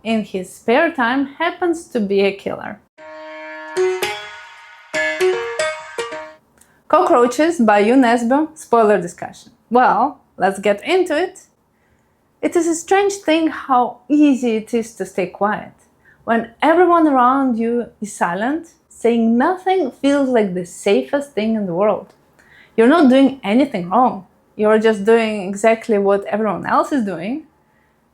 in his spare time happens to be a killer. Cockroaches by Nesbø, spoiler discussion. Well, let's get into it. It is a strange thing how easy it is to stay quiet. When everyone around you is silent, saying nothing feels like the safest thing in the world. You're not doing anything wrong. You're just doing exactly what everyone else is doing.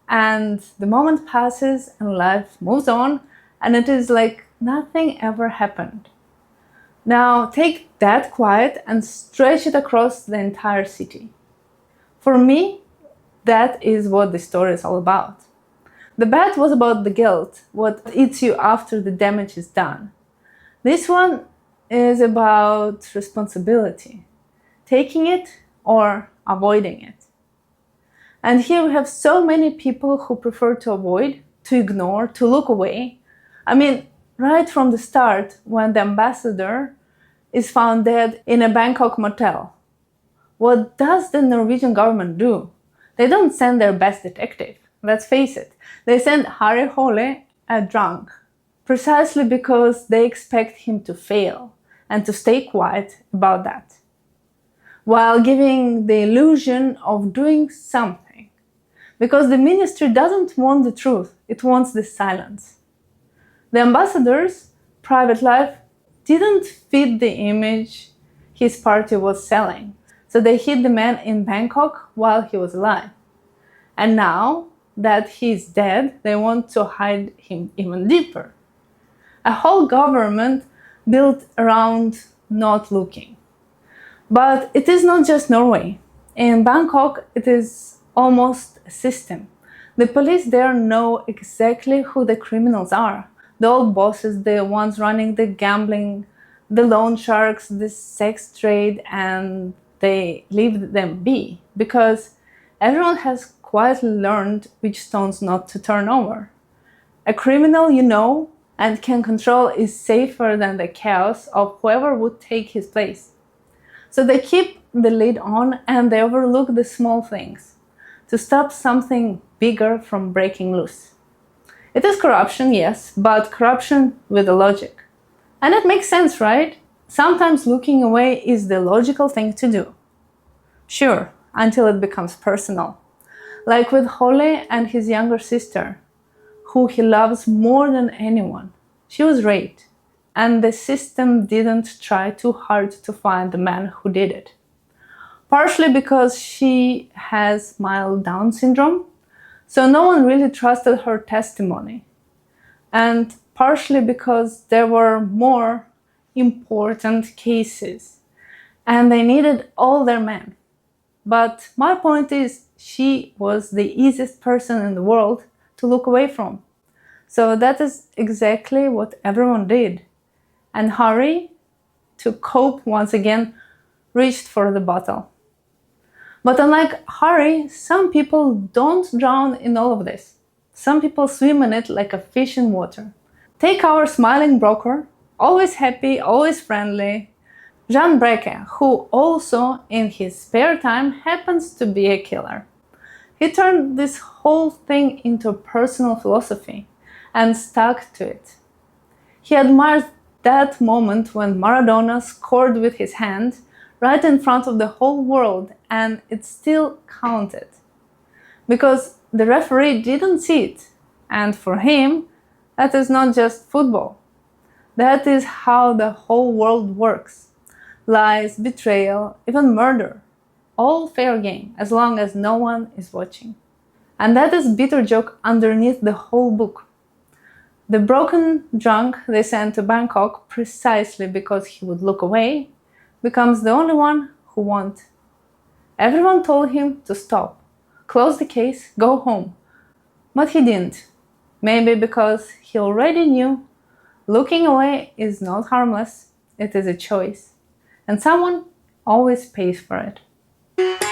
And the moment passes and life moves on, and it is like nothing ever happened. Now take that quiet and stretch it across the entire city. For me, that is what the story is all about. The bad was about the guilt, what eats you after the damage is done. This one is about responsibility, taking it or avoiding it. And here we have so many people who prefer to avoid, to ignore, to look away. I mean, right from the start, when the ambassador is found dead in a Bangkok motel, what does the Norwegian government do? They don't send their best detective, let's face it. They send Harry Hole, a drunk, precisely because they expect him to fail and to stay quiet about that, while giving the illusion of doing something. Because the ministry doesn't want the truth, it wants the silence. The ambassador's private life didn't fit the image his party was selling, so they hid the man in Bangkok while he was alive. And now that he's dead, they want to hide him even deeper. A whole government built around not looking. But it is not just Norway. In Bangkok, it is almost a system. The police there know exactly who the criminals are. The old bosses, the ones running the gambling, the loan sharks, the sex trade, and they leave them be because everyone has quietly learned which stones not to turn over. A criminal you know and can control is safer than the chaos of whoever would take his place. So they keep the lid on and they overlook the small things to stop something bigger from breaking loose. It is corruption, yes, but corruption with a logic. And it makes sense, right? Sometimes looking away is the logical thing to do. Sure, until it becomes personal. Like with Hole and his younger sister, who he loves more than anyone. She was raped, and the system didn't try too hard to find the man who did it. Partially because she has mild Down syndrome, so no one really trusted her testimony. And partially because there were more important cases, and they needed all their men. But my point is, she was the easiest person in the world to look away from. So that is exactly what everyone did. And Harry, to cope once again, reached for the bottle. But unlike Harry, some people don't drown in all of this. Some people swim in it like a fish in water. Take our smiling broker, always happy, always friendly, Jan Brekke, who also in his spare time happens to be a killer. He turned this whole thing into personal philosophy and stuck to it. He admires that moment when Maradona scored with his hand right in front of the whole world and it still counted. Because the referee didn't see it, and for him, that is not just football. That is how the whole world works. Lies, betrayal, even murder. All fair game, as long as no one is watching. And that is bitter joke underneath the whole book. The broken drunk they sent to Bangkok precisely because he would look away, becomes the only one who won't. Everyone told him to stop, close the case, go home. But he didn't. Maybe because he already knew looking away is not harmless, it is a choice. And someone always pays for it.